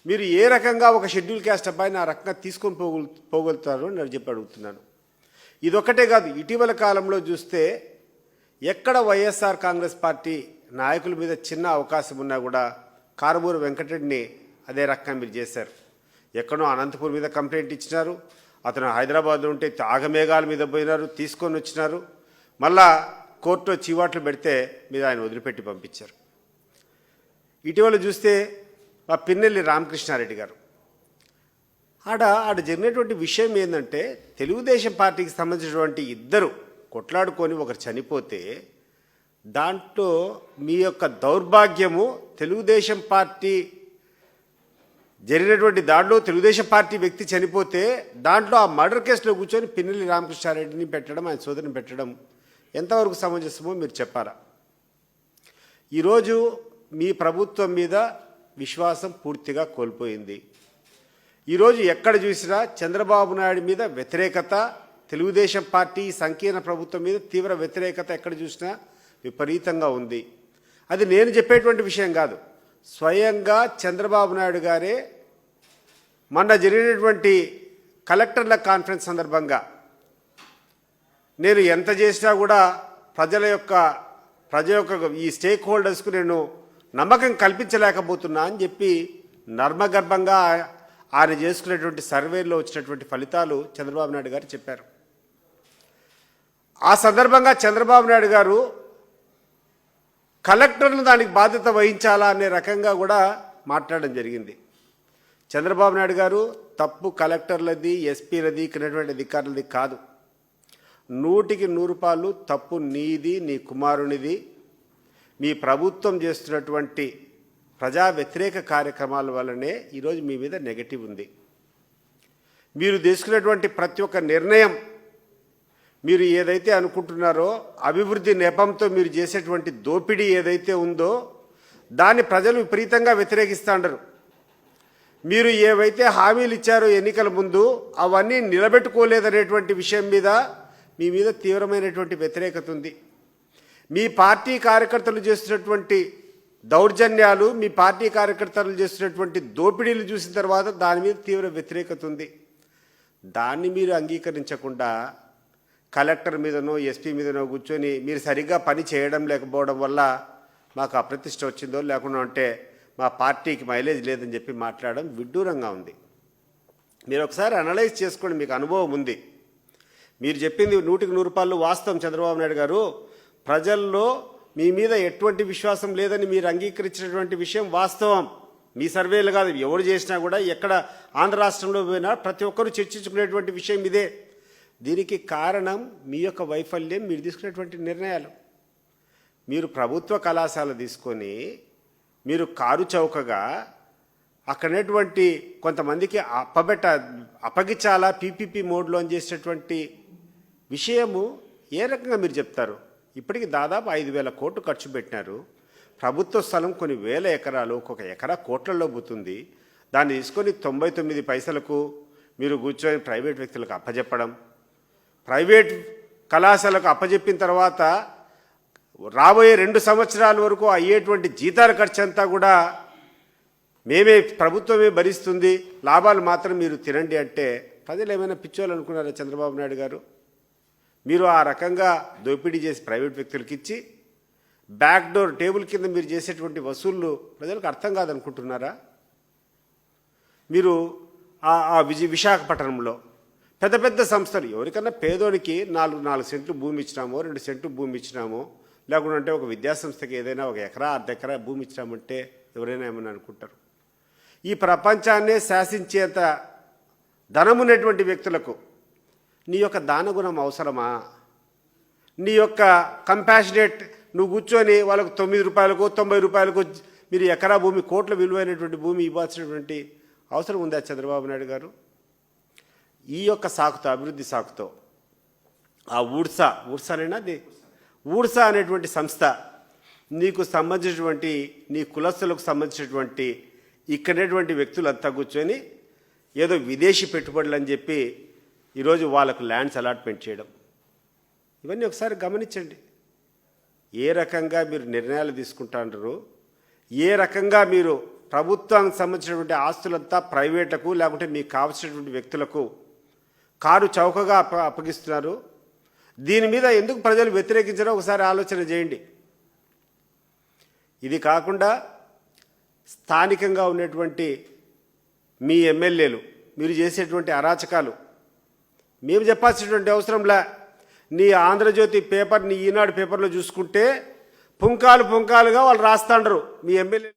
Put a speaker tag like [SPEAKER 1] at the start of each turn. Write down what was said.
[SPEAKER 1] మీరు ఏ రకంగా ఒక షెడ్యూల్ క్యాస్ట్ అబ్బాయిని ఆ రకంగా తీసుకొని పోగలుగుతారు అని నేను చెప్పి అడుగుతున్నాను. ఇదొక్కటే కాదు, ఇటీవల కాలంలో చూస్తే ఎక్కడ వైఎస్ఆర్ కాంగ్రెస్ పార్టీ నాయకుల మీద చిన్న అవకాశం ఉన్నా కూడా కారుమూరి వెంకటరెడ్డిని అదే రకంగా మీరు చేశారు. ఎక్కడో అనంతపూర్ మీద కంప్లైంట్ ఇచ్చినారు, అతను హైదరాబాద్లో ఉంటే ఆగమేఘాల మీద పోయినారు, తీసుకొని వచ్చినారు, మళ్ళా కోర్టులో చీవాట్లు పెడితే మీరు ఆయన వదిలిపెట్టి పంపించారు. ఇటీవల చూస్తే ఆ పిన్నెల్లి రామకృష్ణారెడ్డి గారు ఆడ జరిగినటువంటి విషయం ఏంటంటే, తెలుగుదేశం పార్టీకి సంబంధించినటువంటి ఇద్దరు కొట్లాడుకొని ఒకరు చనిపోతే దాంట్లో మీ యొక్క దౌర్భాగ్యము, తెలుగుదేశం పార్టీ జరిగినటువంటి దాంట్లో తెలుగుదేశం పార్టీ వ్యక్తి చనిపోతే దాంట్లో ఆ మర్డర్ కేసులో కూర్చొని పిన్నెల్లి రామకృష్ణారెడ్డిని పెట్టడం, ఆయన సోదరిని పెట్టడం ఎంతవరకు సమంజసమో మీరు చెప్పారా? ఈరోజు మీ ప్రభుత్వం మీద విశ్వాసం పూర్తిగా కోల్పోయింది. ఈరోజు ఎక్కడ చూసినా చంద్రబాబు నాయుడు మీద వ్యతిరేకత, తెలుగుదేశం పార్టీ సంకీర్ణ ప్రభుత్వం మీద తీవ్ర వ్యతిరేకత ఎక్కడ చూసినా విపరీతంగా ఉంది. అది నేను చెప్పేటువంటి విషయం కాదు, స్వయంగా చంద్రబాబు నాయుడు గారే మొన్న జరిగినటువంటి కలెక్టర్ల కాన్ఫరెన్స్ సందర్భంగా నేను ఎంత చేసినా కూడా ప్రజల యొక్క ఈ స్టేక్ హోల్డర్స్కు నేను నమ్మకం కల్పించలేకపోతున్నా అని చెప్పి నర్మగర్భంగా ఆయన చేసుకునేటువంటి సర్వేలో వచ్చినటువంటి ఫలితాలు చంద్రబాబు నాయుడు గారు చెప్పారు. ఆ సందర్భంగా చంద్రబాబు నాయుడు గారు కలెక్టర్లు దానికి బాధ్యత వహించాలా అనే రకంగా కూడా మాట్లాడడం జరిగింది. చంద్రబాబు నాయుడు గారు తప్పు కలెక్టర్లది, ఎస్పీలది, ఇక్కడటువంటి అధికారులది కాదు. 100కి 100 తప్పు నీది, నీ కుమారునిది. మీ ప్రభుత్వం చేస్తున్నటువంటి ప్రజా వ్యతిరేక కార్యక్రమాల వల్లనే ఈరోజు మీ మీద నెగటివ్ ఉంది. మీరు తీసుకున్నటువంటి ప్రతి ఒక్క నిర్ణయం, మీరు ఏదైతే అనుకుంటున్నారో అభివృద్ధి నెపంతో మీరు చేసేటువంటి దోపిడీ ఏదైతే ఉందో దాన్ని ప్రజలు విపరీతంగా వ్యతిరేకిస్తాండరు. మీరు ఏవైతే హామీలు ఇచ్చారో ఎన్నికల ముందు అవన్నీ నిలబెట్టుకోలేదనేటువంటి విషయం మీద మీ మీద తీవ్రమైనటువంటి వ్యతిరేకత ఉంది. మీ పార్టీ కార్యకర్తలు చేస్తున్నటువంటి దౌర్జన్యాలు, మీ పార్టీ కార్యకర్తలు చేస్తున్నటువంటి దోపిడీలు చూసిన తర్వాత దాని మీద తీవ్ర వ్యతిరేకత ఉంది. దాన్ని మీరు అంగీకరించకుండా కలెక్టర్ మీదనో ఎస్పీ మీదనో కూర్చొని మీరు సరిగ్గా పని చేయడం లేకపోవడం వల్ల మాకు అప్రతిష్ట వచ్చిందో, లేకుండా అంటే మా పార్టీకి మైలేజ్ లేదని చెప్పి మాట్లాడడం విడ్డూరంగా ఉంది. మీరు ఒకసారి అనలైజ్ చేసుకోండి, మీకు అనుభవం ఉంది. మీరు చెప్పింది 100కి 100 వాస్తవం చంద్రబాబు నాయుడు గారు. ప్రజల్లో మీ మీద ఎటువంటి విశ్వాసం లేదని మీరు అంగీకరించినటువంటి విషయం వాస్తవం. మీ సర్వేలు కాదు, ఎవరు చేసినా కూడా ఎక్కడ ఆంధ్ర రాష్ట్రంలో పోయినా ప్రతి ఒక్కరూ చర్చించుకునేటువంటి విషయం ఇదే. దీనికి కారణం మీ యొక్క వైఫల్యం, మీరు తీసుకునేటువంటి నిర్ణయాలు. మీరు ప్రభుత్వ కళాశాల తీసుకొని మీరు కారు చౌకగా అక్కడనేటువంటి కొంతమందికి అప్పగించాలా పీపీపీ మోడ్లో అని చేసేటువంటి విషయము ఏ రకంగా మీరు చెప్తారు? ఇప్పటికి దాదాపు 5,000 కోట్లు ఖర్చు పెట్టినారు. ప్రభుత్వ స్థలం కొన్ని వేల ఎకరాలు, ఒక్కొక్క ఎకరా కోట్లలో పోతుంది. దాన్ని తీసుకొని 99 పైసలకు మీరు కూర్చొని ప్రైవేట్ వ్యక్తులకు అప్పజెప్పడం, ప్రైవేట్ కళాశాలకు అప్పజెప్పిన తర్వాత రాబోయే 2 సంవత్సరాల వరకు అయ్యేటువంటి జీతాల ఖర్చు అంతా కూడా మేమే, ప్రభుత్వమే భరిస్తుంది, లాభాలు మాత్రం మీరు తినండి అంటే ప్రజలు ఏమైనా పిచ్చోళ్ళు అనుకున్నారా చంద్రబాబు నాయుడు గారు? మీరు ఆ రకంగా దోపిడీ చేసి ప్రైవేట్ వ్యక్తులకు ఇచ్చి బ్యాక్డోర్ టేబుల్ కింద మీరు చేసేటువంటి వసూళ్ళు ప్రజలకు అర్థం కాదనుకుంటున్నారా? మీరు విశాఖపట్నంలో పెద్ద పెద్ద సంస్థలు, ఎవరికన్నా పేదోనికి 4 సెంట్లు భూమి ఇచ్చినామో, 2 సెంట్లు భూమి ఇచ్చినామో, లేకుంటే ఒక విద్యాసంస్థకి ఏదైనా 1 ఎకరా, అర్ధ ఎకరా భూమి ఇచ్చినామంటే ఎవరైనా ఏమని అనుకుంటారు? ఈ ప్రపంచాన్నే శాసించేంత ధనమున్నటువంటి వ్యక్తులకు నీ యొక్క దానగుణం అవసరమా? నీ యొక్క కంపాషనేట్, నువ్వు కూర్చొని వాళ్ళకు 9 రూపాయలకు 90 రూపాయలకు మీరు ఎకరా భూమి, కోట్ల విలువైనటువంటి భూమి ఇవ్వాల్సినటువంటి అవసరం ఉందా చంద్రబాబు నాయుడు గారు? ఈ యొక్క సాకుతో, అభివృద్ధి సాకుతో ఆ ఊడ్సా అనేటువంటి సంస్థ నీకు సంబంధించినటువంటి, నీ కులస్తులకు సంబంధించినటువంటి ఇక్కడటువంటి వ్యక్తులంతా కూర్చొని ఏదో విదేశీ పెట్టుబడులు అని చెప్పి ఈరోజు వాళ్ళకు ల్యాండ్స్ అలాట్మెంట్ చేయడం, ఇవన్నీ ఒకసారి గమనించండి. ఏ రకంగా మీరు నిర్ణయాలు తీసుకుంటారు, ఏ రకంగా మీరు ప్రభుత్వానికి సంబంధించినటువంటి ఆస్తులంతా ప్రైవేట్లకు లేకుంటే మీకు కావాల్సినటువంటి వ్యక్తులకు కారు చౌకగా అప్పగిస్తున్నారు. దీని మీద ఎందుకు ప్రజలు వ్యతిరేకించారో ఒకసారి ఆలోచన చేయండి. ఇది కాకుండా స్థానికంగా ఉన్నటువంటి మీ ఎమ్మెల్యేలు మీరు చేసేటువంటి అరాచకాలు మేము చెప్పాల్సినటువంటి అవసరంలా. నీ ఆంధ్రజ్యోతి పేపర్, నీ ఈనాడు పేపర్లో చూసుకుంటే పుంకాలుగా వాళ్ళు రాస్తాండరు మీ ఎమ్మెల్యే.